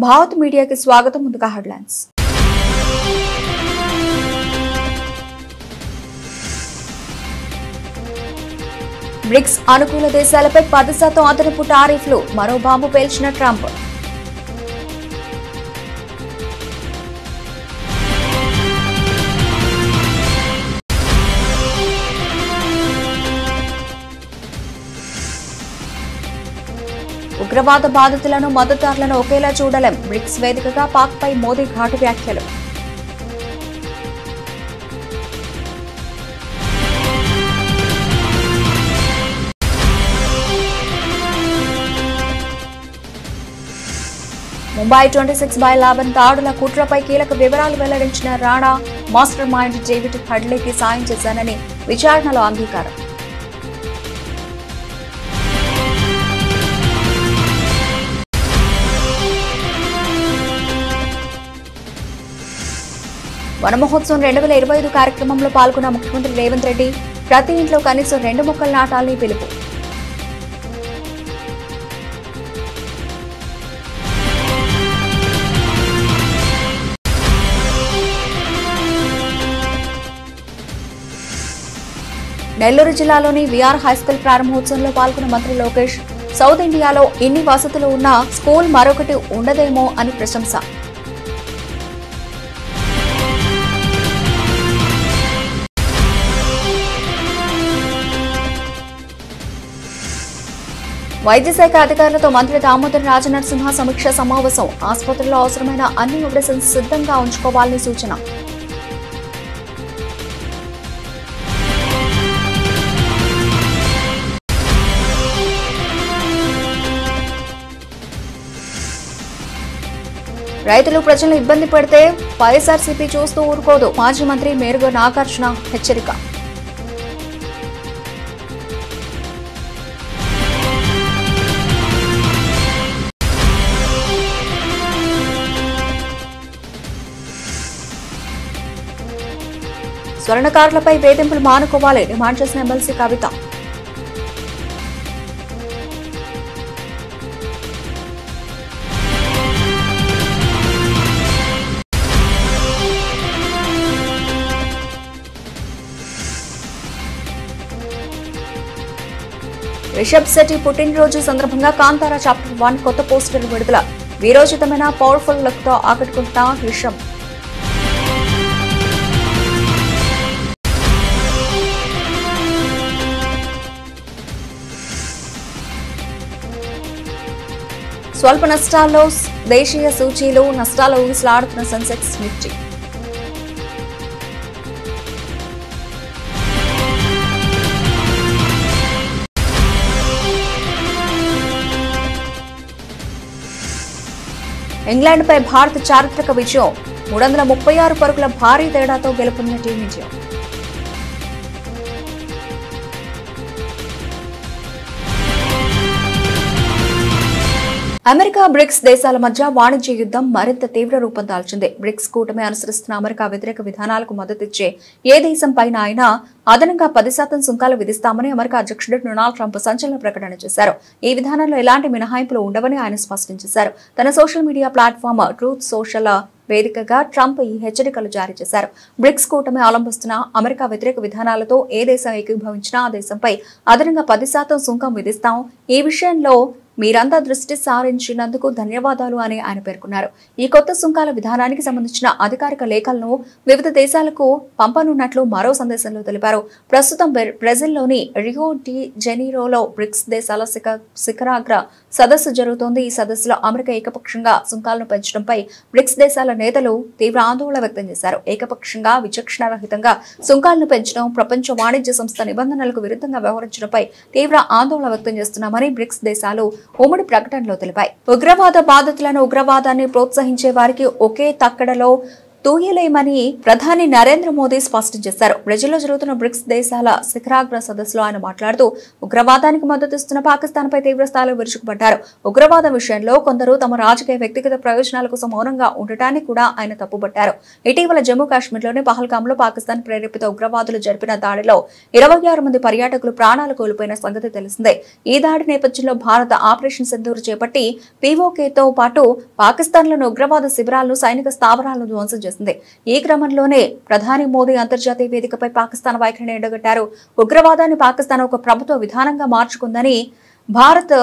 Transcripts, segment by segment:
భారత్ మీడియాకి స్వాగతం. ముందుగా హెడ్లైన్స్. బ్రిక్స్ అనుకూల దేశాలపై 10% అదనపు టారిఫ్లు, మరో బాంబు పేల్చిన ట్రంప్. ఉగ్రవాద బాధితులను మద్దతుదారులను ఒకేలా చూడలేం. బ్రిక్స్ వేదికగా పాక్పై మోదీ ఘాటు వ్యాఖ్యలు. ముంబై 26/11 దాడుల కుట్రపై కీలక వివరాలు వెల్లడించిన రాణా. మాస్టర్ మైండ్ డేవిడ్ హడ్లీకి సాయం చేశానని విచారణలో అంగీకారం. వన మహోత్సవం 2025 కార్యక్రమంలో పాల్గొన్న ముఖ్యమంత్రి రేవంత్ రెడ్డి. ప్రతి ఇంట్లో కనీసం 2 మొక్కలు నాటాలని పిలుపు. నెల్లూరు జిల్లాలోని విఆర్ హైస్కూల్ ప్రారంభోత్సవంలో పాల్గొన్న మంత్రి లోకేష్. సౌత్ ఇండియాలో ఇన్ని వసతులు ఉన్నా స్కూల్ మరొకటి ఉండదేమో అని ప్రశంస. వైద్య శాఖ అధికారులతో మంత్రి దామోదర్ రాజనరసింహ సమీక్ష సమావేశం. ఆసుపత్రుల్లో అవసరమైన అన్ని మెడిసిన్స్ సిద్ధంగా ఉంచుకోవాలని సూచన. రైతులు ప్రజలను ఇబ్బంది పెడితే వైఎస్ఆర్సీపీ చూస్తూ ఊరుకోదు. మాజీ మంత్రి మేరుగ నాగార్జున హెచ్చరిక. స్వర్ణకారులపై వేధింపులు మానుకోవాలి డిమాండ్ చేసిన ఎమ్మెల్సీ కవిత. రిషబ్ శెట్టి పుట్టినరోజు సందర్భంగా కాంతారా చాప్టర్ 1 కొత్త పోస్టర్ విడుదల. వీరోచితమైన పవర్ఫుల్ లుక్ తో ఆకట్టుకుంటున్న రిషబ్. స్వల్ప నష్టాల్లో దేశీయ సూచీలు. నష్టాల ఊగిసలాడుతున్న సెన్సెక్స్ నిఫ్టీ. ఇంగ్లాండ్పై భారత్ చారిత్రక విజయం. 336 పరుగుల భారీ తేడాతో గెలుపొందిన టీమిండియా. అమెరికా బ్రిక్స్ దేశాల మధ్య వాణిజ్య యుద్ధం మరింత తీవ్ర రూపం దాల్చింది. బ్రిక్స్ కూటమి అనుసరిస్తున్న అమెరికా వ్యతిరేక విధానాలకు మద్దతిచ్చే ఏ దేశంపైన అయినా అదనంగా 10% సుంకాలు విధిస్తామని అమెరికా అధ్యక్షుడు డొనాల్డ్ ట్రంప్ సంచలన ప్రకటన చేశారు. ఈ విధానంలో ఎలాంటి మినహాయింపులు ఉండవని ఆయన స్పష్టం చేశారు. తన social media platform truth social వేదికగా ట్రంప్ ఈ హెచ్చరికలు జారీ చేశారు. బ్రిక్స్ కూటమి అవలంబిస్తున్న అమెరికా వ్యతిరేక విధానాలతో ఏ దేశం ఏకీభవించినా ఆ దేశంపై అదనంగా 10% సుంకం విధిస్తాం. ఈ విషయంలో మీరంతా దృష్టి సారించినందుకు ధన్యవాదాలు అని ఆయన పేర్కొన్నారు. ఈ కొత్త సుంకాల విధానానికి సంబంధించిన అధికారిక లేఖలను వివిధ దేశాలకు పంపనున్నట్లు మరో సందేశంలో తెలిపారు. ప్రస్తుతం బ్రెజిల్లోని రియో డి జెనీరోలో బ్రిక్స్ దేశాల శిఖరాగ్ర సదస్సు జరుగుతోంది. ఈ సదస్సులో అమెరికా ఏకపక్షంగా సుంకాలను పెంచడంపై బ్రిక్స్ దేశాల నేతలు తీవ్ర ఆందోళన వ్యక్తం చేశారు. ఏకపక్షంగా విచక్షణారహితంగా సుంకాలను పెంచడం, ప్రపంచ వాణిజ్య సంస్థ నిబంధనలకు విరుద్ధంగా వ్యవహరించడంపై తీవ్ర ఆందోళన వ్యక్తం చేస్తున్నామని బ్రిక్స్ దేశాలు ఉమ్మడి ప్రకటనలో తెలిపాయి. ఉగ్రవాద బాధితులను, ఉగ్రవాదాన్ని ప్రోత్సహించే వారికి ఒకే తక్కడలో తూయలేమని ప్రధాని నరేంద్ర మోదీ స్పష్టం చేశారు. బ్రెజిల్లో జరుగుతున్న బ్రిక్స్ దేశాల శిఖరాగ్ర సదస్సులో ఆయన మాట్లాడుతూ ఉగ్రవాదానికి మద్దతిస్తున్న పాకిస్తాన్పై తీవ్ర స్థాయిలో విరుచుకుపడ్డారు. ఉగ్రవాద విషయంలో కొందరు తమ రాజకీయ వ్యక్తిగత ప్రయోజనాల కోసం మౌనంగా ఉండటాన్ని కూడా ఆయన తప్పుపట్టారు. ఇటీవల జమ్మూ కాశ్మీర్లోని పహల్గాంలో పాకిస్తాన్ ప్రేరేపిత ఉగ్రవాదులు జరిపిన దాడిలో 26 మంది పర్యాటకులు ప్రాణాలు కోల్పోయిన సంగతి తెలిసిందే. ఈ దాడి నేపథ్యంలో భారత ఆపరేషన్ సింధూర్ చేపట్టి పీఓకేతో పాటు పాకిస్తాన్లోని ఉగ్రవాద శిబిరాలను, సైనిక స్థావరాలను ధ్వంసం చేసింది. ఈ క్రమంలోనే ప్రధాని మోదీ అంతర్జాతీయ వేదికపై పాకిస్తాన్ వైఖరిని ఎండగట్టారు. ఉగ్రవాదాన్ని పాకిస్తాన్ ఒక ప్రభుత్వ విధానంగా మార్చుకుందని భారత్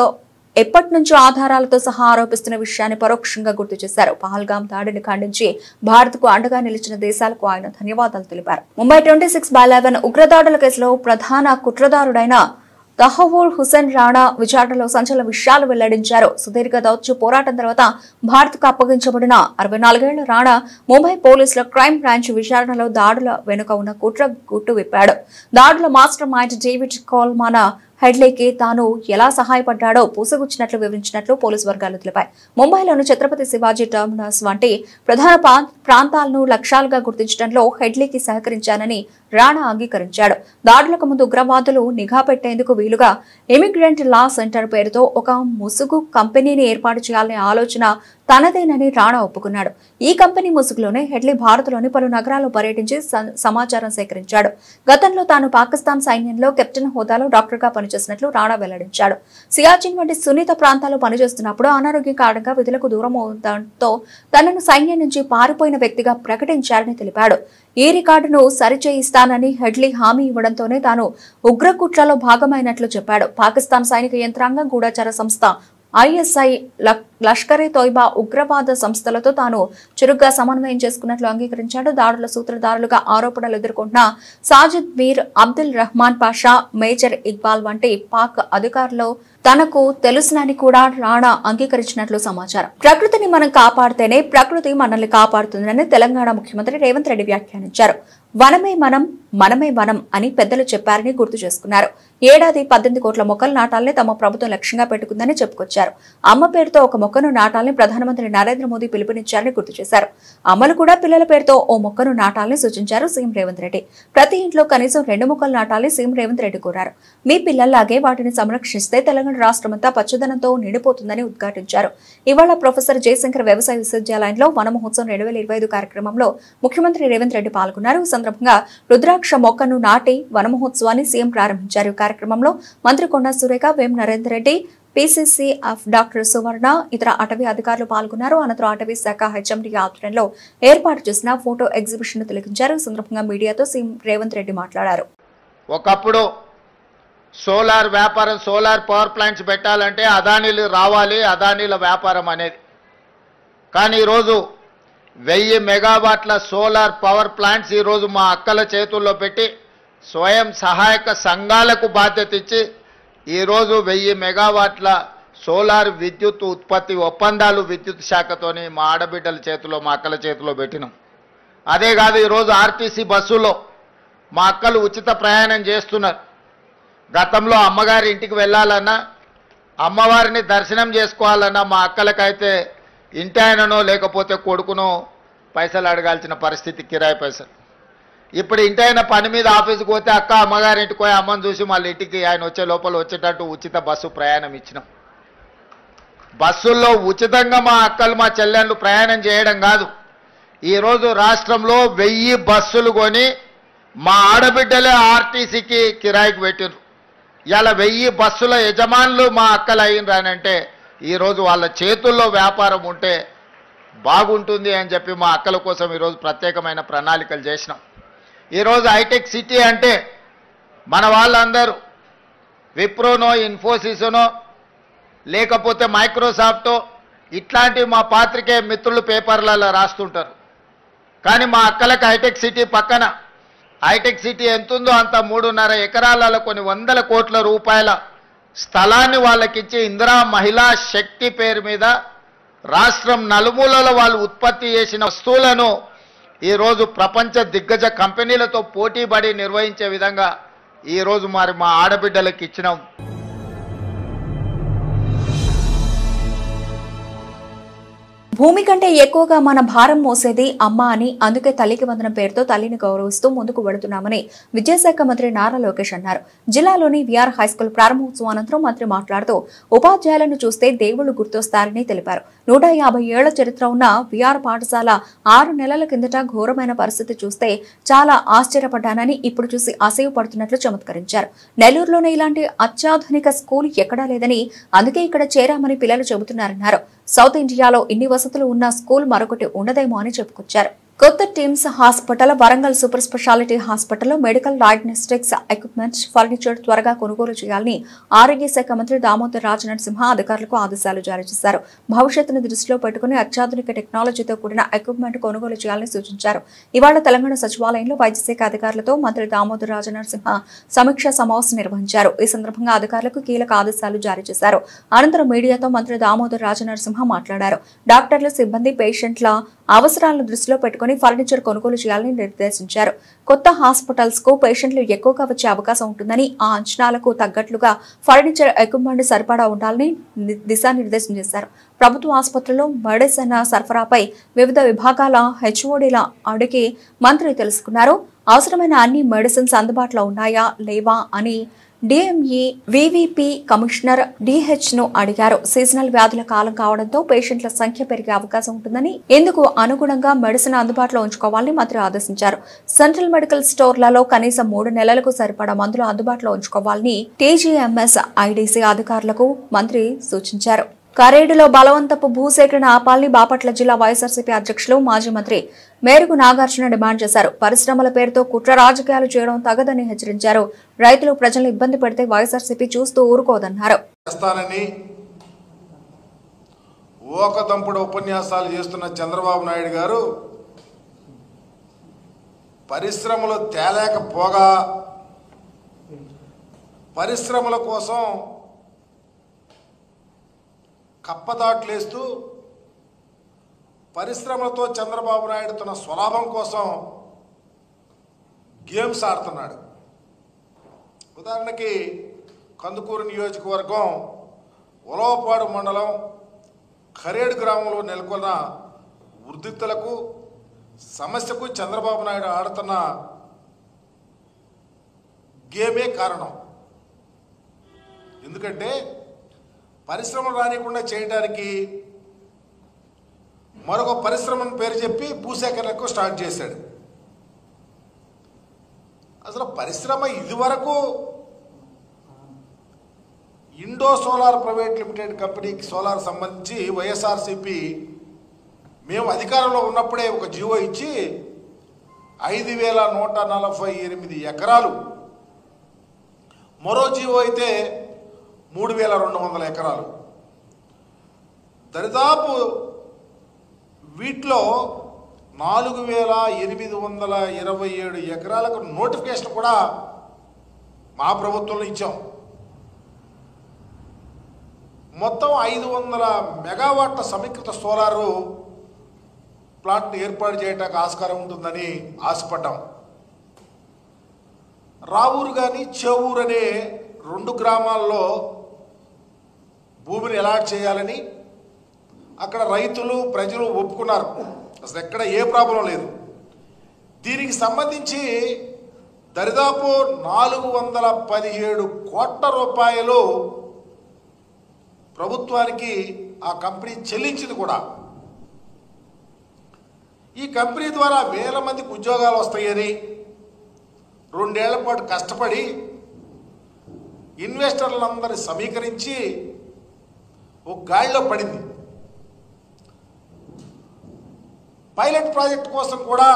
ఎప్పటి నుంచో ఆధారాలతో సహా ఆరోపిస్తున్న విషయాన్ని పరోక్షంగా గుర్తు చేశారు. పహల్గాం దాడిని ఖండించి భారత్ కు అండగా నిలిచిన దేశాలకు ఆయన ధన్యవాదాలు తెలిపారు. ముంబై 26/11 ఉగ్రదాడుల కేసులో ప్రధాన కుట్రదారుడైన తహవూర్ హుసేన్ రాణా విచారణలో సంచలన విషయాలు వెల్లడించారు. సుదీర్ఘ దౌత్య పోరాటం తర్వాత భారత్కు అప్పగించబడిన 64 ఏళ్ల రాణా ముంబై పోలీసుల క్రైమ్ బ్రాంచ్ విచారణలో దాడుల వెనుక ఉన్న కుట్ర గుట్టు విప్పాడు. దాడుల మాస్టర్ మైండ్ డేవిడ్ కోల్మాన్ హెడ్లీకి తాను ఎలా సహాయపడ్డాడో పూసగుచ్చినట్లు వివరించినట్లు పోలీసు వర్గాలు తెలిపాయి. ముంబైలోని ఛత్రపతి శివాజీ టర్మినస్ వంటి ప్రధాన ప్రాంతాలను లక్ష్యాలుగా గుర్తించడంలో హెడ్లీకి సహకరించానని రాణా అంగీకరించాడు. దాడులకు ముందు ఉగ్రవాదులు నిఘా పెట్టేందుకు వీలుగా ఇమిగ్రెంట్ లా సెంటర్ పేరుతో ఒక ముసుగు కంపెనీని ఏర్పాటు చేయాలనే ఆలోచన తనదేనని రాణా ఒప్పుకున్నాడు. ఈ కంపెనీ ముసుగులోనే హెడ్లీ భారత్లోని పలు నగరాల్లో పర్యటించి సమాచారం సేకరించాడు. గతంలో తాను పాకిస్తాన్ సైన్యంలో కెప్టెన్ హోదాలో డాక్టర్గా పనిచేసినట్లు రాణా వెల్లడించాడు. సియాచిన్ వంటి సున్నిత ప్రాంతాల్లో పనిచేస్తున్నప్పుడు అనారోగ్యం కారణంగా విధులకు దూరం అవడంతో తనను సైన్యం నుంచి పారిపోయిన వ్యక్తిగా ప్రకటించారని తెలిపాడు. ఈ రికార్డును సరిచేయిస్తానని హెడ్లీ హామీ ఇవ్వడంతోనే తాను ఉగ్రకుట్రలో భాగమైనట్లు చెప్పాడు. పాకిస్తాన్ సైనిక యంత్రాంగం, గూఢచార సంస్థ ఐఎస్ఐ, లష్కరే తోయిబా ఉగ్రవాద సంస్థలతో తాను చురుగ్గా సమన్వయం చేసుకున్నట్లు అంగీకరించాడు. దాడుల సూత్రధారులుగా ఆరోపణలు ఎదుర్కొంటున్న సాజిద్ మీర్, అబ్దుల్ రహమాన్ పాషా, మేజర్ ఇక్బాల్ వంటి పాక్ అధికారులు తనకు తెలుసునని కూడా రాణా అంగీకరించినట్లు సమాచారం. ప్రకృతిని మనం కాపాడితేనే ప్రకృతి మనల్ని కాపాడుతుందని తెలంగాణ ముఖ్యమంత్రి రేవంత్ రెడ్డి వ్యాఖ్యానించారు. వనమే మనం, మనమే వనం అని పెద్దలు చెప్పారని గుర్తు చేసుకున్నారు. ఏడాది 18 కోట్ల మొక్కలు నాటాలని తమ ప్రభుత్వం లక్ష్యంగా పెట్టుకుందని చెప్పుకొచ్చారు. అమ్మ పేరుతో ఒక మొక్కను నాటాలని ప్రధానమంత్రి నరేంద్ర మోదీ పిలుపునిచ్చారని గుర్తు చేశారు. అమ్మలు కూడా పిల్లల పేరుతో ఓ మొక్కను నాటాలని సూచించారు సీఎం రేవంత్ రెడ్డి. ప్రతి ఇంట్లో కనీసం 2 మొక్కలు నాటాలని సీఎం రేవంత్ రెడ్డి కోరారు. మీ పిల్లల్లాగే వాటిని సంరక్షిస్తే తెలంగాణ రాష్ట్రమంతా పచ్చదనంతో నిండిపోతుందని ఉద్ఘాటించారు. ఇవాళ ప్రొఫెసర్ జయశంకర్ వ్యవసాయ విశ్వవిద్యాలయంలో వన మహోత్సవం 2025 కార్యక్రమంలో ముఖ్యమంత్రి రేవంత్ రెడ్డి పాల్గొన్నారు. ఈ సందర్భంగా రుద్రాక్ష మొక్కను నాటి వన మహోత్సవాన్ని సీఎం ప్రారంభించారు. కార్యక్రమంలో మంత్రి కొండా సురేఖ, వేం నరేందర్ రెడ్డి, పీసీసీ డాక్టర్ సువర్ణ, ఇతర అటవీ అధికారులు పాల్గొన్నారు. అనంతరం అటవీ శాఖ హెచ్ఎండీ ఆధ్వర్యంలో ఏర్పాటు చేసిన ఫోటో ఎగ్జిబిషన్ తిలకించారు. ఈ సందర్భంగా మీడియాతో సీఎం రేవంత్ రెడ్డి మాట్లాడారు. ఒకప్పుడు సోలార్ వ్యాపారం, సోలార్ పవర్ ప్లాంట్స్ పెట్టాలంటే అదానీలు రావాలి, అదానీల వ్యాపారం అనేది. కానీ ఈరోజు 1000 మెగావాట్ల సోలార్ పవర్ ప్లాంట్స్ ఈరోజు మా అక్కల చేతుల్లో పెట్టి స్వయం సహాయక సంఘాలకు బాధ్యత ఇచ్చి ఈరోజు 1000 మెగావాట్ల సోలార్ విద్యుత్ ఉత్పత్తి ఒప్పందాలు విద్యుత్ శాఖతోని మా ఆడబిడ్డల చేతిలో, మా అక్కల చేతిలో పెట్టినాం. అదే కాదు, ఈరోజు ఆర్టీసీ బస్సులో మా అక్కలు ఉచిత ప్రయాణం చేస్తున్నారు. గతంలో అమ్మగారి ఇంటికి వెళ్ళాలన్నా, అమ్మవారిని దర్శనం చేసుకోవాలన్నా మా అక్కలకైతే ఇంటి ఆయననో లేకపోతే కొడుకునో పైసలు అడగాల్సిన పరిస్థితి, కిరాయి పైసలు. ఇప్పుడు ఇంటి ఆయన పని మీద ఆఫీస్కి పోతే అక్క అమ్మగారి ఇంటికి పోయి అమ్మని చూసి మళ్ళీ ఇంటికి ఆయన వచ్చే లోపల వచ్చేటట్టు ఉచిత బస్సు ప్రయాణం ఇచ్చినాం. బస్సుల్లో ఉచితంగా మా అక్కలు, మా చెల్లెళ్ళు ప్రయాణం చేయడం కాదు, ఈరోజు రాష్ట్రంలో 1000 బస్సులు కొని మా ఆడబిడ్డలే ఆర్టీసీకి కిరాయికి పెట్టినారు. ఇలా 1000 బస్సుల యజమానులు మా అక్కలు అయినరానంటే ఈరోజు వాళ్ళ చేతుల్లో వ్యాపారం ఉంటే బాగుంటుంది అని చెప్పి మా అక్కల కోసం ఈరోజు ప్రత్యేకమైన ప్రణాళికలు చేసినాం. ఈరోజు హైటెక్ సిటీ అంటే మన వాళ్ళందరూ విప్రోనో, ఇన్ఫోసిస్నో లేకపోతే మైక్రోసాఫ్టో ఇట్లాంటివి మా పాత్రికేయ మిత్రులు పేపర్లలో రాస్తుంటారు. కానీ మా అక్కలకు హైటెక్ సిటీ పక్కన, హైటెక్ సిటీ ఎంతుందో అంత 3.5 ఎకరాలలో కొన్ని 100 కోట్ల రూపాయల స్థలాన్ని వాళ్ళకిచ్చి ఇందిరా మహిళా శక్తి పేరు మీద రాష్ట్రం నలుమూలలో వాళ్ళు ఉత్పత్తి చేసిన వస్తువులను ఈరోజు ప్రపంచ దిగ్గజ కంపెనీలతో పోటీపడి నిర్వహించే విధంగా ఈరోజు మరి మా ఆడబిడ్డలకు ఇచ్చినాం. భూమి కంటే ఎక్కువగా మన భారం మోసేది అమ్మ అని, అందుకే తల్లికి వందనం పేరుతో తల్లిని గౌరవిస్తూ ముందుకు వెళుతున్నామని విద్యాశాఖ మంత్రి నారా లోకేష్ అన్నారు. జిల్లాలోని విఆర్ హైస్కూల్ ప్రారంభోత్సవం అనంతరం మంత్రి మాట్లాడుతూ ఉపాధ్యాయులను చూస్తే దేవుళ్లు గుర్తొస్తారని తెలిపారు. 150 ఏళ్ల చరిత్ర ఉన్న విఆర్ పాఠశాల 6 నెలల కిందట ఘోరమైన పరిస్థితి చూస్తే చాలా ఆశ్చర్యపడ్డానని, ఇప్పుడు చూసి అసూయపడుతున్నట్లు చమత్కరించారు. నెల్లూరులోనే ఇలాంటి అత్యాధునిక స్కూల్ ఎక్కడా లేదని, అందుకే ఇక్కడ చేరామని పిల్లలు చెబుతున్నారన్నారు. సౌత్ ఇండియాలో ఇన్ని వసతులు ఉన్న స్కూల్ మరొకటి ఉండదేమో అని చెప్పుకొచ్చారు. కొత్త teams hospital, Warangal super speciality హాస్పిటల్లో మెడికల్ డయాగ్నోస్టిక్స్ ఎక్విప్మెంట్స్, ఫర్నిచర్ త్వరగా కొనుగోలు చేయాలని ఆరోగ్య శాఖ మంత్రి దామోదర్ రాజనరసింహ అధికారులకు ఆదేశాలు జారీ చేశారు. భవిష్యత్తును దృష్టిలో పెట్టుకుని అత్యాధునిక టెక్నాలజీతో కూడిన ఎక్విప్మెంట్ కొనుగోలు చేయాలని సూచించారు. ఇవాళ తెలంగాణ సచివాలయంలో వైద్యశాఖ అధికారులతో మంత్రి దామోదర్ రాజనరసింహ సమీక్షా సమావేశం నిర్వహించారు. ఈ సందర్భంగా అధికారులకు కీలక ఆదేశాలు జారీ చేశారు. అనంతరం మీడియాతో మంత్రి దామోదర్ రాజనరసింహ మాట్లాడారు. డాక్టర్లు, సిబ్బంది, పేషెంట్ల అవసరాలను దృష్టిలో పెట్టుకుని ఫర్నిచర్ కొనుగోలు చేయాలని నిర్దేశించారు. కొత్త హాస్పిటల్స్ కు పేషెంట్లు ఎక్కువగా వచ్చే అవకాశం ఉంటుందని, ఆ అంచనాలకు తగ్గట్లుగా ఫర్నిచర్ ఎక్విప్మెంట్ సరిపడా ఉండాలని దిశానిర్దేశం చేశారు. ప్రభుత్వ ఆసుపత్రుల్లో మెడిసిన్ సరఫరాపై వివిధ విభాగాల హెచ్ఓడీల అడిగి మంత్రి తెలుసుకున్నారు. అవసరమైన అన్ని మెడిసిన్స్ అందుబాటులో ఉన్నాయా లేవా అని డిఎంఈ వివిపి కమిషనర్ డిహెచ్ ను అడిగారు. సీజనల్ వ్యాధుల కాలం కావడంతో పేషెంట్ల సంఖ్య పెరిగే అవకాశం ఉంటుందని, ఇందుకు అనుగుణంగా మెడిసిన్ అందుబాటులో ఉంచుకోవాలని మంత్రి ఆదేశించారు. సెంట్రల్ మెడికల్ స్టోర్లలో కనీసం 3 నెలలకు సరిపడా మందులు అందుబాటులో ఉంచుకోవాలని టీజీఎంఎస్ ఐడీసీ అధికారులకు మంత్రి సూచించారు. కరేడులో బలవంతపు భూసేకరణ ఆపాలని బాపట్ల జిల్లా వైఎస్ఆర్సీపీ అధ్యక్షులు మాజీ మంత్రి మేరుగు నాగార్జున డిమాండ్ చేశారు. పరిశ్రమల పేరుతో కుట్ర రాజకీయాలు చేయడం తగదని హెచ్చరించారు. రైతులు ప్రజలను ఇబ్బంది పెడితే వైఎస్ఆర్సీపీ చూస్తూ ఊరుకోదన్నారు. ఓకదంపుడు ఉపన్యాసాలు చేస్తున్న చంద్రబాబు నాయుడు గారు పరిశ్రమలు తేలేకపోగా పరిశ్రమల కోసం కప్పదాట్లేస్తూ పరిశ్రమలతో చంద్రబాబు నాయుడు తన స్వలాభం కోసం గేమ్స్ ఆడుతున్నాడు. ఉదాహరణకి కందుకూరు నియోజకవర్గం ఉలవపాడు మండలం కరేడు గ్రామంలో నెలకొన్న ఉద్రిక్తలకు సమస్యకు చంద్రబాబు నాయుడు ఆడుతున్న గేమే కారణం. ఎందుకంటే పరిశ్రమలు రానికుండా చేయడానికి మరొక పరిశ్రమను పేరు చెప్పి భూసేకరణకు స్టార్ట్ చేశాడు. అసలు పరిశ్రమ ఇదివరకు ఇండో సోలార్ ప్రైవేట్ లిమిటెడ్ కంపెనీకి సోలార్ సంబంధించి వైఎస్ఆర్సీపీ మేము అధికారంలో ఉన్నప్పుడే ఒక జీవో ఇచ్చి 5,148 ఎకరాలు, మరో జీవో అయితే 3,200 ఎకరాలు, దరిదాపు వీటిలో 4,827 ఎకరాలకు నోటిఫికేషన్ కూడా మా ప్రభుత్వంలో ఇచ్చాం. మొత్తం 500 మెగావాట్ల సమీకృత సోలారు ప్లాంట్ ఏర్పాటు చేయడానికి ఆస్కారం ఉంటుందని ఆశపడ్డాం. రావూరు కానీ చెవూరు అనే 2 గ్రామాల్లో భూమిని అలాట్ చేయాలని అక్కడ రైతులు ప్రజలు ఒప్పుకున్నారు. అసలు ఎక్కడ ఏ ప్రాబ్లం లేదు. దీనికి సంబంధించి దరిదాపు 417 కోట్ల రూపాయలు ప్రభుత్వానికి ఆ కంపెనీ చెల్లించింది కూడా. ఈ కంపెనీ ద్వారా వేల మందికి ఉద్యోగాలు వస్తాయని 2 ఏళ్ల పాటు కష్టపడి ఇన్వెస్టర్లందరినీ సమీకరించి ఒక గాడిలో పడింది. పైలట్ ప్రాజెక్ట్ కోసం కూడా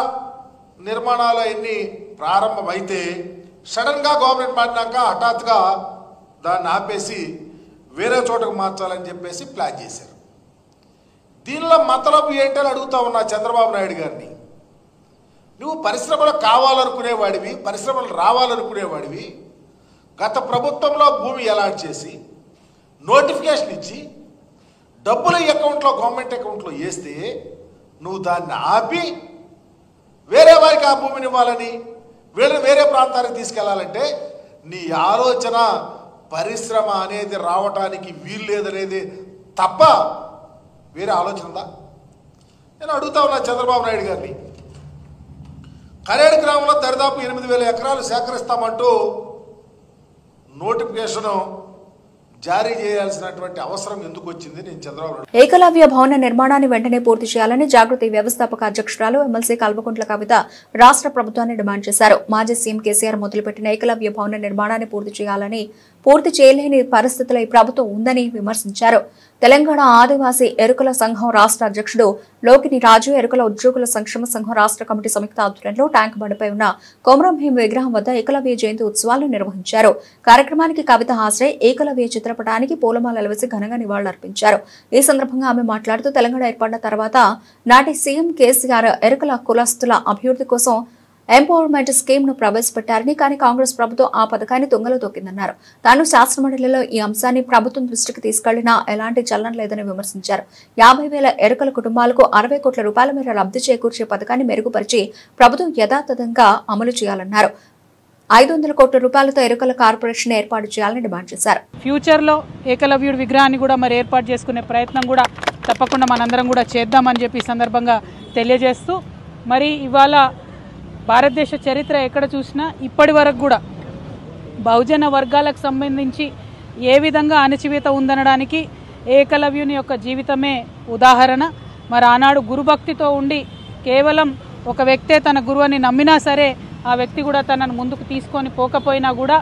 నిర్మాణాలు అన్నీ ప్రారంభమైతే సడన్గా గవర్నమెంట్ మారినాక హఠాత్తుగా దాన్ని ఆపేసి వేరే చోటకు మార్చాలని చెప్పేసి ప్లాన్ చేశారు. దీనిలో మతలబు ఏంటని అడుగుతా ఉన్నా చంద్రబాబు నాయుడు గారిని. నువ్వు పరిశ్రమలు కావాలనుకునేవాడివి, పరిశ్రమలు రావాలనుకునేవాడివి, గత ప్రభుత్వంలో భూమి అలాట్ చేసి నోటిఫికేషన్ ఇచ్చి డబ్బులు అకౌంట్లో గవర్నమెంట్ అకౌంట్లో వేస్తే నువ్వు దాన్ని ఆపి వేరే వారికి ఆ భూమిని ఇవ్వాలని, వేరే ప్రాంతానికి తీసుకెళ్లాలంటే నీ ఆలోచన పరిశ్రమ అనేది రావటానికి వీలు లేదనేది తప్ప వేరే ఆలోచన ఉందా? నేను అడుగుతా ఉన్నా చంద్రబాబు నాయుడు గారిని. కరేడు గ్రామంలో దరిదాపు 8,000 ఎకరాలు సేకరిస్తామంటూ నోటిఫికేషన్ జారీ చేయాల్సినటువంటి అవసరం ఎందుకు వచ్చింది? నేను చంద్రబాబు నాయుడు ఏకలవ్య భవన నిర్మాణాన్ని వెంటనే పూర్తి చేయాలని జాగృతి వ్యవస్థాపక అధ్యక్షురాలు ఎమ్మెల్సీ కల్వకుంట్ల కవిత రాష్ట్ర ప్రభుత్వాన్ని డిమాండ్ చేశారు. మాజీ సీఎం కేసీఆర్ మొదలుపెట్టిన ఏకలవ్య భవన నిర్మాణాన్ని పూర్తి చేయలేని పరిస్థితుల్లో ఈ ప్రభుత్వం ఉందని విమర్శించారు. తెలంగాణ ఆదివాసీ ఎరుకల సంఘం రాష్ట్ర అధ్యక్షుడు లోకిని రాజు, ఎరుకల ఉద్యోగుల సంక్షేమ సంఘం రాష్ట్ర కమిటీ సంయుక్త ఆధ్వర్యంలో ట్యాంక్ బండపై ఉన్న కొమరం భీం విగ్రహం వద్ద ఏకలవ్య జయంతి ఉత్సవాలను నిర్వహించారు. కార్యక్రమానికి కవిత హాజరై ఏకలవ్య చిత్రపటానికి పూలమాలలు వేసి ఘనంగా నివాళులర్పించారు. ఈ సందర్భంగా ఆమె మాట్లాడుతూ తెలంగాణ ఏర్పడిన తర్వాత నాటి సీఎం కేసీఆర్ ఎరుకల కులస్తుల అభివృద్ధి కోసం ఎంపవర్మెంట్ స్కీమ్ ను ప్రవేశపెట్టారని, కానీ కాంగ్రెస్ ప్రభుత్వం ఆ పథకాన్ని తుంగలో తొక్కిందన్నారు. తాను శాసనమండలిలో ఈ అంశాన్ని ప్రభుత్వం దృష్టికి తీసుకెళ్లినా ఎలాంటి చలనం లేదని విమర్శించారు. 50,000 ఎరుకల కుటుంబాలకు 60 కోట్ల రూపాయల మేర లబ్ధి చేకూర్చే పథకాన్ని మెరుగుపరిచి ప్రభుత్వం యథాతథంగా అమలు చేయాలన్నారు. 500 కోట్ల రూపాయలతో ఎరుకల కార్పొరేషన్ ఏర్పాటు చేయాలని డిమాండ్ చేశారు. ఫ్యూచర్ లో ఏకలవ్యుడి విగ్రహాన్ని కూడా మరి ఏర్పాటు చేసుకునే ప్రయత్నం కూడా తప్పకుండా మనందరం కూడా చేద్దామని చెప్పి సందర్భంగా తెలియజేస్తూ, మరి ఇవాళ భారతదేశ చరిత్ర ఎక్కడ చూసినా ఇప్పటి వరకు కూడా బహుజన వర్గాలకు సంబంధించి ఏ విధంగా అణచివేత ఉందనడానికి ఏకలవ్యుని యొక్క జీవితమే ఉదాహరణ. మరి ఆనాడు గురుభక్తితో ఉండి కేవలం ఒక వ్యక్తే తన గురువుని నమ్మినా సరే ఆ వ్యక్తి కూడా తనను ముందుకు తీసుకొని పోకపోయినా కూడా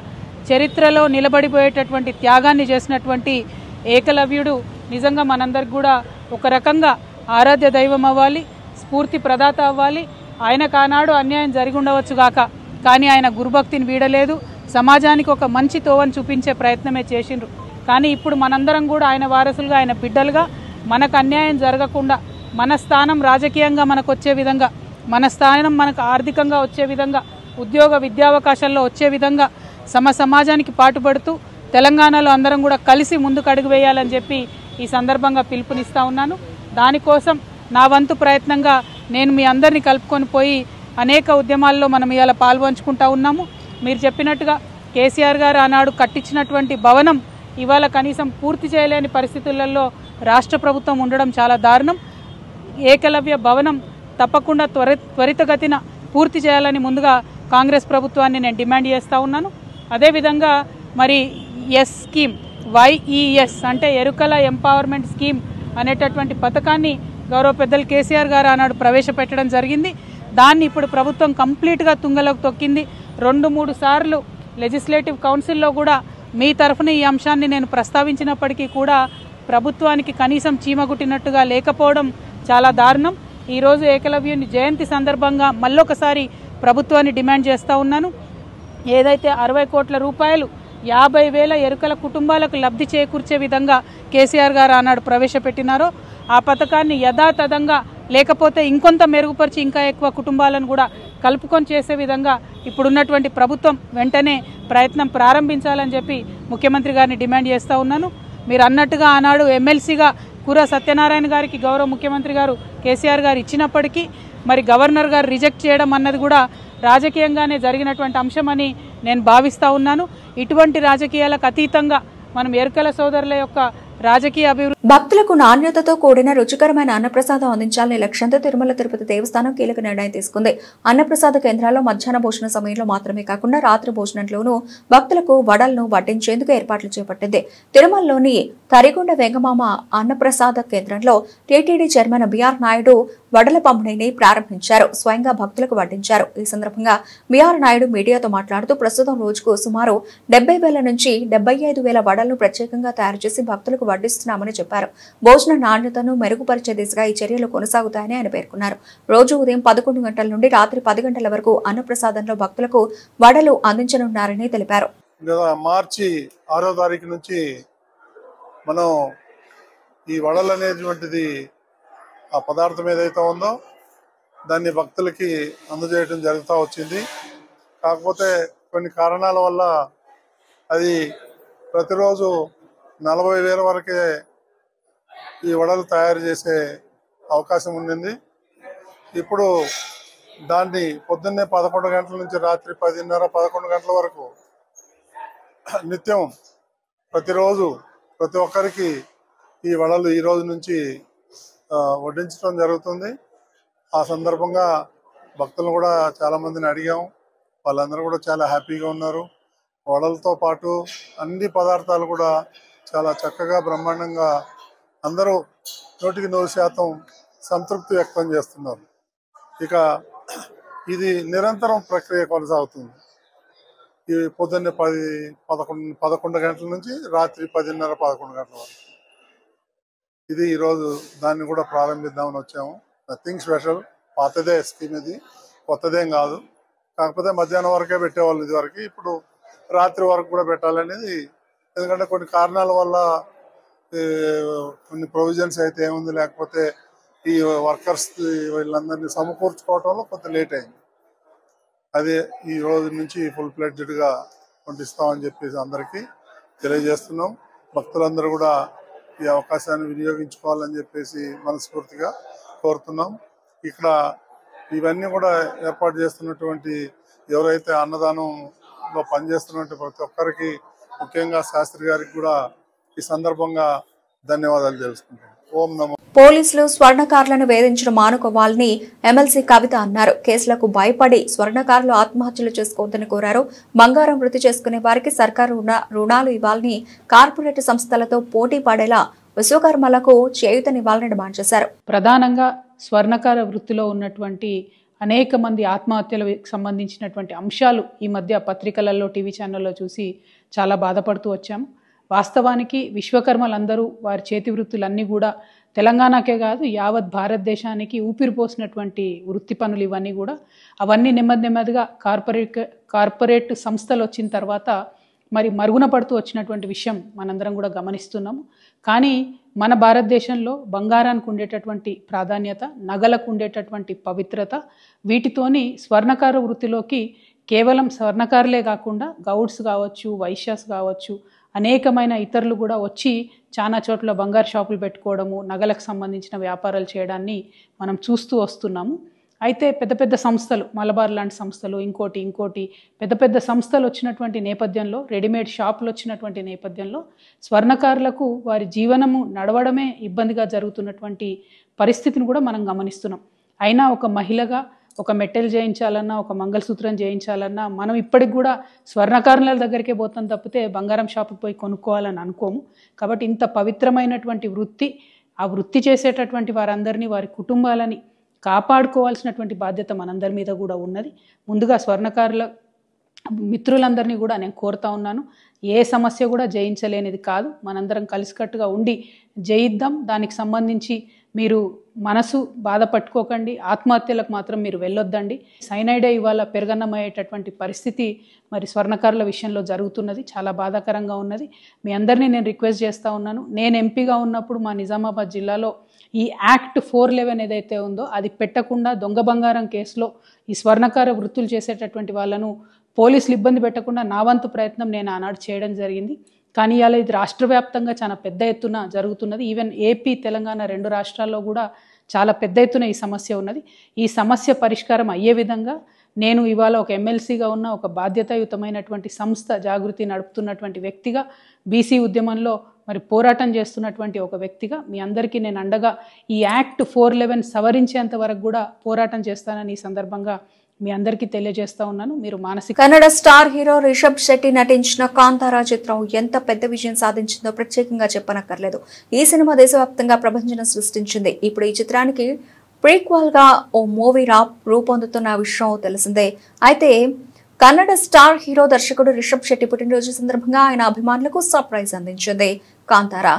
చరిత్రలో నిలబడిపోయేటటువంటి త్యాగాన్ని చేసినటువంటి ఏకలవ్యుడు నిజంగా మనందరికి కూడా ఒక రకంగా ఆరాధ్య దైవం అవ్వాలి, స్ఫూర్తి ప్రదాత అవ్వాలి. ఆయనకు ఆనాడు అన్యాయం జరిగి ఉండవచ్చు గాక, కానీ ఆయన గురుభక్తిని వీడలేదు, సమాజానికి ఒక మంచి తోవని చూపించే ప్రయత్నమే చేసిండ్రు. కానీ ఇప్పుడు మనందరం కూడా ఆయన వారసులుగా, ఆయన బిడ్డలుగా మనకు అన్యాయం జరగకుండా, మన స్థానం రాజకీయంగా మనకు వచ్చే విధంగా, మన స్థానం మనకు ఆర్థికంగా వచ్చే విధంగా, ఉద్యోగ విద్యావకాశాల్లో వచ్చే విధంగా సమాజానికి పాటుపడుతూ తెలంగాణలో అందరం కూడా కలిసి ముందుకు అడుగు వేయాలని చెప్పి ఈ సందర్భంగా పిలుపునిస్తా ఉన్నాను. దానికోసం నా వంతు ప్రయత్నంగా నేను మీ అందరినీ కలుపుకొని పోయి అనేక ఉద్యమాల్లో మనం ఇవాళ పాల్పంచుకుంటా ఉన్నాము. మీరు చెప్పినట్టుగా కేసీఆర్ గారు ఆనాడు కట్టించినటువంటి భవనం ఇవాళ కనీసం పూర్తి చేయలేని పరిస్థితులలో రాష్ట్ర ప్రభుత్వం ఉండడం చాలా దారుణం. ఏకలవ్య భవనం తప్పకుండా త్వరితగతిన పూర్తి చేయాలని ముందుగా కాంగ్రెస్ ప్రభుత్వాన్ని నేను డిమాండ్ చేస్తూ ఉన్నాను. అదేవిధంగా మరి ఎస్ స్కీమ్, YES అంటే ఎరుకల ఎంపవర్మెంట్ స్కీమ్ అనేటటువంటి పథకాన్ని గౌరవ పెద్దలు కేసీఆర్ గారు ఆనాడు ప్రవేశపెట్టడం జరిగింది. దాన్ని ఇప్పుడు ప్రభుత్వం కంప్లీట్గా తుంగలోకి తొక్కింది. 2-3 సార్లు లెజిస్లేటివ్ కౌన్సిల్లో కూడా మీ తరఫున ఈ అంశాన్ని నేను ప్రస్తావించినప్పటికీ కూడా ప్రభుత్వానికి కనీసం చీమగుట్టినట్టుగా లేకపోవడం చాలా దారుణం. ఈరోజు ఏకలవ్యుని జయంతి సందర్భంగా మళ్ళొకసారి ప్రభుత్వాన్ని డిమాండ్ చేస్తూ ఉన్నాను. ఏదైతే 60 కోట్ల రూపాయలు 50,000 ఎరుకల కుటుంబాలకు లబ్ధి చేకూర్చే విధంగా కేసీఆర్ గారు ఆనాడు ప్రవేశపెట్టినారో ఆ పథకాన్ని యథాతథంగా లేకపోతే ఇంకొంత మెరుగుపరిచి ఇంకా ఎక్కువ కుటుంబాలను కూడా కలుపుకొని చేసే విధంగా ఇప్పుడున్నటువంటి ప్రభుత్వం వెంటనే ప్రయత్నం ప్రారంభించాలని చెప్పి ముఖ్యమంత్రి గారిని డిమాండ్ చేస్తూ ఉన్నాను. మీరు అన్నట్టుగా ఆనాడు ఎమ్మెల్సీగా కూర సత్యనారాయణ గారికి గౌరవ ముఖ్యమంత్రి గారు కేసీఆర్ గారు ఇచ్చినప్పటికీ మరి గవర్నర్ గారు రిజెక్ట్ చేయడం అన్నది కూడా రాజకీయంగానే జరిగినటువంటి అంశమని నేను భావిస్తూ ఉన్నాను. ఇటువంటి రాజకీయాలకు అతీతంగా మనం ఎరుకల సోదరుల యొక్క రాజకీయ అభివృద్ధి భక్తులకు నాణ్యతతో కూడిన రుచికరమైన అన్నప్రసాదం అందించాలనే లక్ష్యంతో తిరుమల తిరుపతి దేవస్థానం కీలక నిర్ణయం తీసుకుంది. అన్నప్రసాద కేంద్రాల్లో మధ్యాహ్న భోజన సమయంలో మాత్రమే కాకుండా రాత్రి భోజనంలోనూ భక్తులకు వడలను వడ్డించేందుకు ఏర్పాట్లు చేపట్టింది. తిరుమలలోని తరిగొండ వెంగమామ అన్నప్రసాద కేంద్రంలో టీటీడీ చైర్మన్ బిఆర్ నాయుడు వడల పంపిణీని ప్రారంభించారు. స్వయంగా భక్తులకు వడ్డించారు. ఈ సందర్భంగా బిఆర్ నాయుడు మీడియాతో మాట్లాడుతూ ప్రస్తుతం రోజుకు సుమారు 70,000 నుంచి 75,000 వడలను ప్రత్యేకంగా తయారు చేసి భక్తులకు వడ్డిస్తున్నామని చెప్పారు. భోజన నాణ్యతను మెరుగుపరిచే దిశగా ఈ చర్యలు కొనసాగుతాయని ఆయన పేర్కొన్నారు. రోజు ఉదయం 11 గంటల నుండి రాత్రి 10 గంటల వరకు అన్నప్రసాదంలో భక్తులకు వడలు అందించనున్నారని తెలిపారు. మార్చి 6వ తారీఖు నుంచి మనం ఈ వడలు అనేటువంటిది ఆ పదార్థం ఏదైతే ఉందో దాన్ని భక్తులకి అందజేయడం జరుగుతూ వచ్చింది. కాకపోతే కొన్ని కారణాల వల్ల అది ప్రతిరోజు 40,000 వరకే ఈ వడలు తయారు చేసే అవకాశం ఉండింది. ఇప్పుడు దాన్ని పొద్దున్నే 11 గంటల నుంచి రాత్రి 10:30-11 గంటల వరకు నిత్యం ప్రతిరోజు ప్రతి ఒక్కరికి ఈ వడలు ఈ రోజు నుంచి వడ్డించడం జరుగుతుంది. ఆ సందర్భంగా భక్తులు కూడా చాలామందిని అడిగాం. వాళ్ళందరూ కూడా చాలా హ్యాపీగా ఉన్నారు. వడలతో పాటు అన్ని పదార్థాలు కూడా చాలా చక్కగా బ్రహ్మాండంగా అందరూ 100% సంతృప్తి వ్యక్తం చేస్తున్నారు. ఇక ఇది నిరంతరం ప్రక్రియ కొనసాగుతుంది. ఈ పొద్దున్నే 11 గంటల నుంచి రాత్రి 10:30, 11 గంటల వరకు. ఇది ఈరోజు దాన్ని కూడా ప్రారంభిద్దామని వచ్చాము. నథింగ్ స్పెషల్, పాతదే స్కీమ్, ఇది కొత్తదేం కాదు. కాకపోతే మధ్యాహ్నం వరకే పెట్టేవాళ్ళు ఇదివరకు, ఇప్పుడు రాత్రి వరకు కూడా పెట్టాలనేది. ఎందుకంటే కొన్ని కారణాల వల్ల కొన్ని ప్రొవిజన్స్ అయితే ఏముంది, లేకపోతే ఈ వర్కర్స్ వీళ్ళందరినీ సమకూర్చుకోవటంలో కొంత లేట్ అయింది. అదే ఈ రోజు నుంచి ఫుల్ ఫ్లెడ్జ్డ్గా పంపిస్తామని చెప్పేసి అందరికీ తెలియజేస్తున్నాం. భక్తులందరూ కూడా ఈ అవకాశాన్ని వినియోగించుకోవాలని చెప్పేసి మనస్ఫూర్తిగా కోరుతున్నాం. ఇక్కడ ఇవన్నీ కూడా ఏర్పాటు చేస్తున్నటువంటి ఎవరైతే అన్నదానంలో పనిచేస్తున్నటువంటి ప్రతి ఒక్కరికి, ముఖ్యంగా శాస్త్రి గారికి కూడా ఈ సందర్భంగా ధన్యవాదాలు తెలుసుకుంటాం. ఓం నమో. పోలీసులు స్వర్ణకారులను వేధించడం మానుకోవాలని ఎమ్మెల్సీ కవిత అన్నారు. కేసులకు భయపడి స్వర్ణకారులు ఆత్మహత్యలు చేసుకోవద్దని కోరారు. బంగారం వృత్తి చేసుకునే వారికి సర్కారు రుణాలు ఇవ్వాలని, కార్పొరేట్ సంస్థలతో పోటీ పడేలా విశ్వకర్మలకు చేయూతనివ్వాలని డిమాండ్ చేశారు. ప్రధానంగా స్వర్ణకార వృత్తిలో ఉన్నటువంటి అనేక మంది ఆత్మహత్యలకు సంబంధించినటువంటి అంశాలు ఈ మధ్య పత్రికలలో, టీవీ ఛానల్లో చూసి చాలా బాధపడుతూ వచ్చాము. వాస్తవానికి విశ్వకర్మలందరూ వారి చేతి వృత్తులన్నీ కూడా తెలంగాణకే కాదు యావత్ భారతదేశానికి ఊపిరిపోసినటువంటి వృత్తి పనులు ఇవన్నీ కూడా. అవన్నీ నెమ్మదిగా కార్పొరేట్ సంస్థలు వచ్చిన తర్వాత మరి మరుగున పడుతూ వచ్చినటువంటి విషయం మనందరం కూడా గమనిస్తున్నాము. కానీ మన భారతదేశంలో బంగారానికి ఉండేటటువంటి ప్రాధాన్యత, నగలకు ఉండేటటువంటి పవిత్రత, వీటితోని స్వర్ణకార వృత్తిలోకి కేవలం స్వర్ణకారులే కాకుండా గౌడ్స్ కావచ్చు, వైశ్యాస్ కావచ్చు, అనేకమైన ఇతరులు కూడా వచ్చి చాలా చోట్ల బంగారు షాపులు పెట్టుకోవడము, నగలకు సంబంధించిన వ్యాపారాలు చేయడాన్ని మనం చూస్తూ వస్తున్నాము. అయితే పెద్ద పెద్ద సంస్థలు, మలబార్ లాంటి సంస్థలు, ఇంకోటి పెద్ద పెద్ద సంస్థలు వచ్చినటువంటి నేపథ్యంలో, రెడీమేడ్ షాపులు వచ్చినటువంటి నేపథ్యంలో స్వర్ణకారులకు వారి జీవనము నడవడమే ఇబ్బందిగా జరుగుతున్నటువంటి పరిస్థితిని కూడా మనం గమనిస్తున్నాం. అయినా ఒక మహిళగా ఒక మెట్టెలు చేయించాలన్నా, ఒక మంగళసూత్రం చేయించాలన్నా మనం ఇప్పటికి కూడా స్వర్ణకారుల దగ్గరికే పోతాం తప్పితే బంగారం షాపుకి పోయి కొనుక్కోవాలని అనుకోము. కాబట్టి ఇంత పవిత్రమైనటువంటి వృత్తి, ఆ వృత్తి చేసేటటువంటి వారందరినీ, వారి కుటుంబాలని కాపాడుకోవాల్సినటువంటి బాధ్యత మనందరి మీద కూడా ఉన్నది. ముందుగా స్వర్ణకారుల మిత్రులందరినీ కూడా నేను కోరుతా ఉన్నాను, ఏ సమస్య కూడా జయించలేనిది కాదు. మనందరం కలిసికట్టుగా ఉండి జయిద్దాం. దానికి సంబంధించి మీరు మనసు బాధ పట్టుకోకండి, ఆత్మహత్యలకు మాత్రం మీరు వెళ్ళొద్దండి. సైనైడే ఇవాళ పెరగన్నమయ్యేటటువంటి పరిస్థితి మరి స్వర్ణకారుల విషయంలో జరుగుతున్నది. చాలా బాధాకరంగా ఉన్నది. మీ అందరినీ నేను రిక్వెస్ట్ చేస్తూ ఉన్నాను. నేను ఎంపీగా ఉన్నప్పుడు మా నిజామాబాద్ జిల్లాలో ఈ యాక్ట్ 411 ఏదైతే ఉందో అది పెట్టకుండా దొంగ బంగారం కేసులో ఈ స్వర్ణకార వృత్తులు చేసేటటువంటి వాళ్ళను పోలీసులు ఇబ్బంది పెట్టకుండా నా వంతు ప్రయత్నం నేను ఆనాడు చేయడం జరిగింది. కానీ ఇలా ఇది రాష్ట్ర వ్యాప్తంగా చాలా పెద్ద ఎత్తున జరుగుతున్నది. ఈవెన్ ఏపీ, తెలంగాణ 2 రాష్ట్రాల్లో కూడా చాలా పెద్ద ఎత్తున ఈ సమస్య ఉన్నది. ఈ సమస్య పరిష్కారం అయ్యే విధంగా నేను ఇవాళ ఒక ఎమ్మెల్సీగా ఉన్న ఒక బాధ్యతాయుతమైనటువంటి సంస్థ జాగృతి నడుపుతున్నటువంటి వ్యక్తిగా, బీసీ ఉద్యమంలో మరి పోరాటం చేస్తున్నటువంటి ఒక వ్యక్తిగా మీ అందరికీ నేను అండగా ఈ యాక్ట్ 411 సవరించేంత వరకు కూడా పోరాటం చేస్తానని ఈ సందర్భంగా మీ అందరికీ తెలియజేస్తా ఉన్నాను. మీరు మానసిక. కన్నడ స్టార్ హీరో రిషబ్ శెట్టి నటించిన కాంతారా చిత్రం ఎంత పెద్ద విజయం సాధించిందో ప్రత్యేకంగా చెప్పనక్కర్లేదు. ఈ సినిమా దేశవ్యాప్తంగా ప్రభంజనం సృష్టించింది. ఇప్పుడు ఈ చిత్రానికి ప్రీక్వల్ గా ఓ మూవీ రూపొందుతున్న విషయం తెలిసిందే. అయితే కన్నడ స్టార్ హీరో దర్శకుడు రిషబ్ శెట్టి పుట్టినరోజు సందర్భంగా ఆయన అభిమానులకు సర్ప్రైజ్ అందించింది కాంతారా.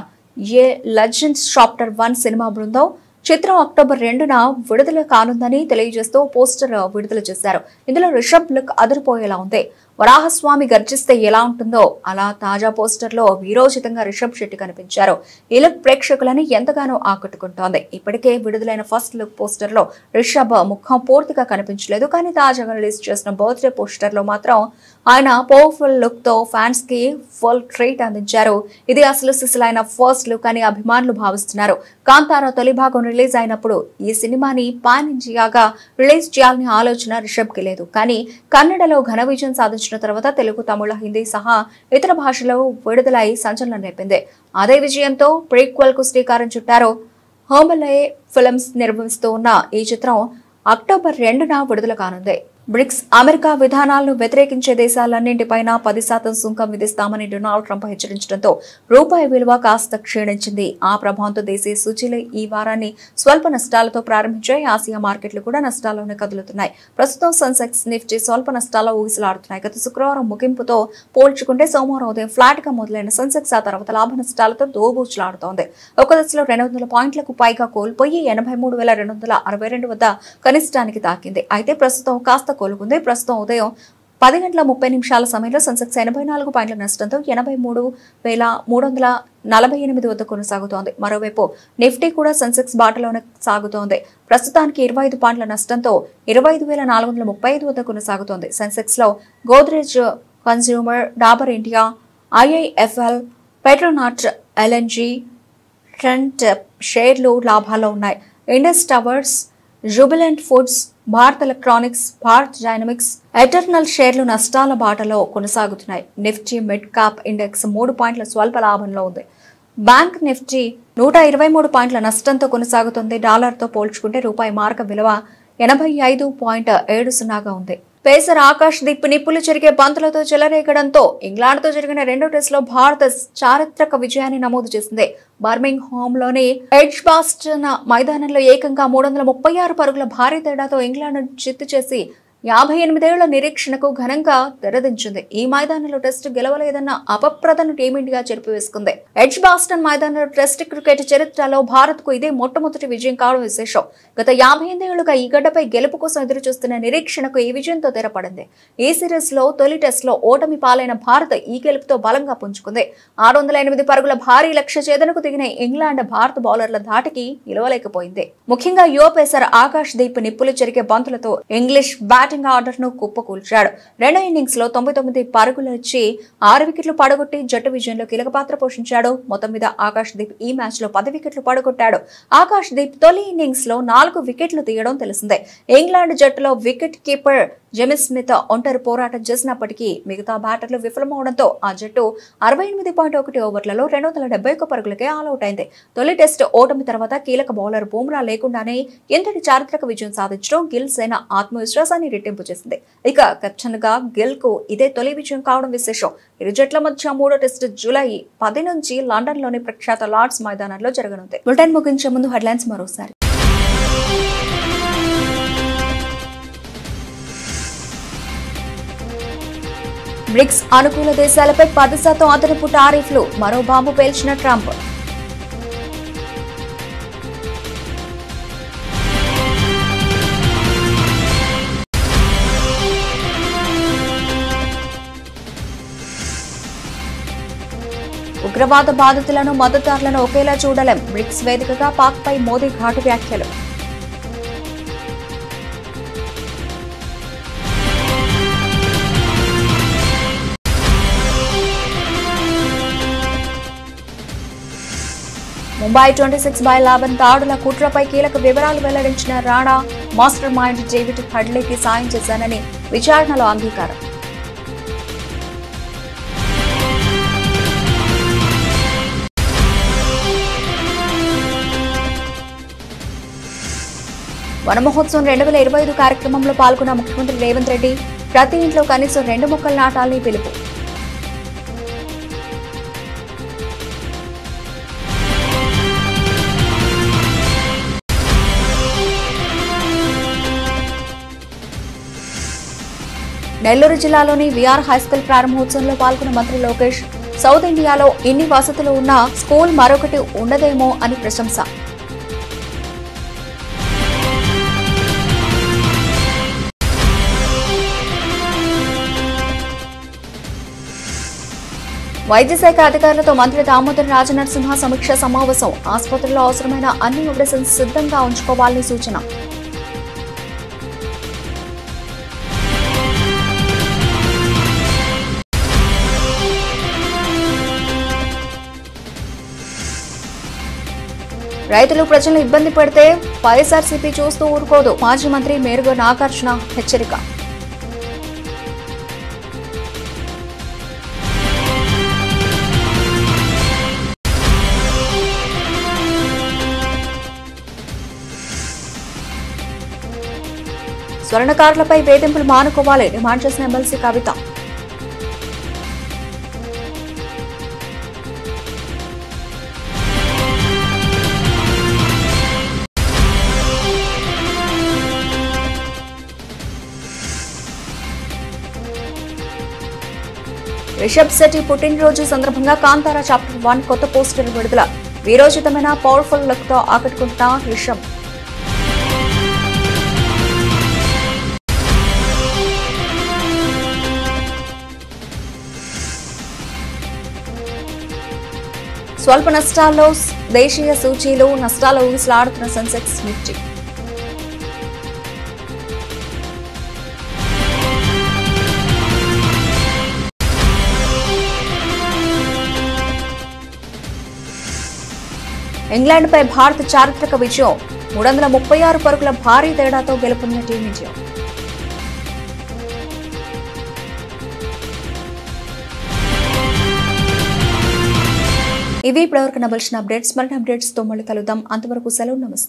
ఏ లెజెండ్స్ చాప్టర్ 1 సినిమా బృందం చిత్రం అక్టోబర్ 2న విడుదల కానుందని తెలియజేస్తూ పోస్టర్ విడుదల చేశారు. ఇందులో రిషబ్ లుక్ అదిరిపోయేలా ఉంది. వరాహస్వామి గర్జిస్తే ఎలా ఉంటుందో అలా తాజా పోస్టర్ లో వీరోచితంగా రిషబ్ శెట్టి కనిపించారు. ఈ లుక్ ప్రేక్షకులని ఎంతగానో ఆకట్టుకుంటోంది. ఇప్పటికే విడుదలైన ఫస్ట్ లుక్ పోస్టర్ లో రిషబ్ ముఖం పూర్తిగా కనిపించలేదు. కానీ తాజాగా రిలీజ్ చేసిన బర్త్డే పోస్టర్ లో మాత్రం ఆయన పవర్ఫుల్ లుక్ తో ఫ్యాన్స్ కి ఫుల్ ట్రీట్ అందించారు. ఇది అసలు సిసలైన ఫస్ట్ లుక్ అని అభిమానులు భావిస్తున్నారు. కాంతారా తొలి భాగం రిలీజ్ అయినప్పుడు ఈ సినిమాని పాన్ ఇండియాగా రిలీజ్ చేయాలని ఆలోచన రిషబ్ కి లేదు. కానీ కన్నడలో ఘన విజయం సాధించిన తర్వాత తెలుగు, తమిళ, హిందీ సహా ఇతర భాషలో విడుదలై సంచలనం రేపింది. అదే విజయంతో ప్రీక్వెల్ కు శ్రీకారం చుట్టారు. హోమలే ఫిల్మ్స్ నిర్వహిస్తూ ఉన్న ఈ చిత్రం అక్టోబర్ 2న విడుదల కానుంది. బ్రిక్స్ అమెరికా విధానాలను వ్యతిరేకించే దేశాలన్నింటిపైన 10% సుంకం విధిస్తామని డొనాల్డ్ ట్రంప్ హెచ్చరించడంతో రూపాయి విలువ కాస్త క్షీణించింది. ఆ ప్రభావంతో దేశీయ సూచీలు ఈ వారాన్ని స్వల్ప నష్టాలతో ప్రారంభించాయి. ఆసియా మార్కెట్లు కూడా నష్టాల్లోనే కదులుతున్నాయి. ప్రస్తుతం సెన్సెక్స్, నిఫ్టీ స్వల్ప నష్టాల్లో ఊగిసలాడుతున్నాయి. గత శుక్రవారం ముగింపుతో పోల్చుకుంటే సోమవారం ఉదయం ఫ్లాట్ గా మొదలైన సెన్సెక్స్ ఆ తర్వాత లాభ నష్టాలతో దోబూచులాడుతోంది. ఒక దశలో 200 పాయింట్లకు పైగా కోల్పోయి 83,262 వద్ద కనిష్టానికి తాకింది. అయితే ప్రస్తుతం కాస్త కోలుకుంది. ప్రస్తుతం ఉదయం 10:30 సమయంలో సెన్సెక్స్ 84 పాయింట్ల నష్టంతో 83,348 వద్ద కొనసాగుతోంది. మరోవైపు నిఫ్టీ కూడా సెన్సెక్స్ బాటలోనే సాగుతోంది. ప్రస్తుతానికి 25 పాయింట్ల నష్టంతో 25,435 వద్ద కొనసాగుతోంది. సెన్సెక్స్ లో Godrej consumer, Dabur India, IIFL, పెట్రోనాట్, LNG, Trent షేర్లు లాభాల్లో ఉన్నాయి. Indus towers, Jubilant foods, Bharat electronics, Bharat dynamics, eternal షేర్లు నష్టాల బాటలో కొనసాగుతున్నాయి. నిఫ్టీ మిడ్ క్యాప్ ఇండెక్స్ 3 పాయింట్ల స్వల్ప లాభంలో ఉంది. బ్యాంక్ నిఫ్టీ 123 పాయింట్ల నష్టంతో కొనసాగుతుంది. డాలర్తో పోల్చుకుంటే రూపాయి మార్క విలువ 85.70గా ఉంది. పేసర్ ఆకాష్ దీప్ నిప్పులు చెరిగే బంతులతో చెలరేగడంతో ఇంగ్లాండ్తో జరిగిన రెండో టెస్టులో భారత చారిత్రక విజయాన్ని నమోదు చేసింది. బర్మింగ్ హోమ్లోని ఎడ్జ్బాస్టన్ మైదానంలో ఏకంగా 336 పరుగుల భారీ తేడాతో ఇంగ్లాండ్ చిత్తు చేసి 58 ఏళ్ల నిరీక్షణకు ఘనంగా తెరదించింది. ఈ మైదానంలో టెస్టు గెలవలేదన్న అపప్రదను టీమిండియా చెరిపివేసుకుంది. ఎడ్జ్బాస్టన్ మైదానంలో టెస్ట్ క్రికెట్ చరిత్రలో భారత్ కు ఇదే మొట్టమొదటి విజయం కావడం విశేషం. గత 58 ఏళ్లుగా ఈ గడ్డపై గెలుపు కోసం ఎదురుచూస్తున్న నిరీక్షణకు ఈ విజయంతో తెరపడింది. ఈ సిరీస్ లో తొలి టెస్టులో ఓటమి పాలైన భారత్ ఈ గెలుపుతో బలంగా పుంజుకుంది. 608 పరుగుల భారీ లక్ష్య ఛేదనకు దిగిన ఇంగ్లాండ్ భారత బౌలర్ల ధాటికి నిలవలేకపోయింది. ముఖ్యంగా యువ పేసర్ ఆకాష్ దీప్ నిప్పులు చెరిగే బంతులతో ఇంగ్లీష్ బ్యాటింగ్ ఆర్డర్ ను కుప్పకూల్చాడు. రెండో ఇన్నింగ్స్ లో 99 పరుగులు ఇచ్చి 6 వికెట్లు పడగొట్టి జట్టు విజయంలో కీలక పాత్ర పోషించాడు. మొత్తం మీద ఆకాష్ దీప్ ఈ మ్యాచ్ లో 10 వికెట్లు పడగొట్టాడు. ఆకాష్ దీప్ తొలి ఇన్నింగ్స్ లో 4 వికెట్లు తీయడం తెలిసిందే. ఇంగ్లాండ్ జట్టులో వికెట్ కీపర్ జేమ్స్ స్మిత్ ఒంటరి పోరాటం చేసినప్పటికీ మిగతా బ్యాటర్లు విఫలమవడంతో ఆ జట్టు 68.1 ఓవర్లలో 271 పరుగులకే ఆల్అౌట్ అయింది. తొలి టెస్ట్ ఓటమి తర్వాత కీలక బౌలర్ బుమ్రా లేకుండానే ఎంతటి చారిత్రక విజయం సాధించడం గిల్ సేన ఆత్మవిశ్వాసాన్ని రెట్టింపు చేసింది. ఇక కెప్టెన్ గా గిల్ కు ఇదే తొలి విజయం కావడం విశేషం. ఇరు జట్ల మధ్య మూడో టెస్ట్ జూలై 10 నుంచి లండన్ లోని ప్రఖ్యాత లార్డ్స్ మైదానంలో జరగనుంది. బులెటిన్ ముగించే ముందు హెడ్లైన్స్ మరోసారి. బ్రిక్స్ అనుకూల దేశాలపై 10% అదనపు టారిఫ్లు, మరో బాంబు పేల్చిన ట్రంప్. ఉగ్రవాద బాధితులను, మద్దతుదారులను ఒకేలా చూడలేం. బ్రిక్స్ వేదికగా పాక్పై మోదీ ఘాటు వ్యాఖ్యలు. ముంబై 26/11 దాడుల కుట్రపై కీలక వివరాలు వెల్లడించిన రాణా. మాస్టర్ మైండ్ డేవిడ్ హడ్లీకి సాయం చేశానని విచారణలో అంగీకారం. వనమహోత్సవం 2025 కార్యక్రమంలో పాల్గొన్న ముఖ్యమంత్రి రేవంత్ రెడ్డి. ప్రతి ఇంట్లో కనీసం 2 మొక్కలు నాటాలని పిలుపు. నెల్లూరు జిల్లాలోని విఆర్ హైస్కూల్ ప్రారంభోత్సవంలో పాల్గొన్న మంత్రి లోకేష్. సౌత్ ఇండియాలో ఇన్ని వసతులు ఉన్న స్కూల్ మరొకటి ఉండదేమో అని ప్రశంస. వైద్య శాఖ అధికారులతో మంత్రి దామోదర్ రాజనరసింహ సమీక్ష సమావేశం. ఆసుపత్రుల్లో అవసరమైన అన్ని మెడిసిన్స్ సిద్ధంగా ఉంచుకోవాలని సూచన. రైతులు ప్రజలను ఇబ్బంది పెడితే వైఎస్ఆర్సీపీ చూస్తూ ఊరుకోదు. మాజీ మంత్రి మేరుగ నాగార్జున హెచ్చరిక. స్వర్ణకారులపై వేధింపులు మానుకోవాలి డిమాండ్ చేసిన ఎమ్మెల్సీ కవిత. రిషబ్ శెట్టి పుట్టినరోజు సందర్భంగా కాంతారా చాప్టర్ 1 కొత్త పోస్టర్ విడుదల. వీరోచితమైన పవర్ఫుల్ లుక్ తో ఆకట్టుకుంటున్న రిషబ్. స్వల్ప నష్టాల్లో దేశీయ సూచీలు నష్టాల ఊగిసలాడుతున్న సెన్సెక్స్ నిఫ్టీ. ఇంగ్లాండ్పై భారత్ చారిత్రక విజయం. 336 పరుగుల భారీ తేడాతో గెలుపొందిన టీమిండియా. ఇవి ఇప్పటివరకు నవలసిన అప్డేట్స్. మరిన్ని అప్డేట్స్ తో మళ్ళీ కలుద్దాం. అంతవరకు సెలవు. నమస్తే.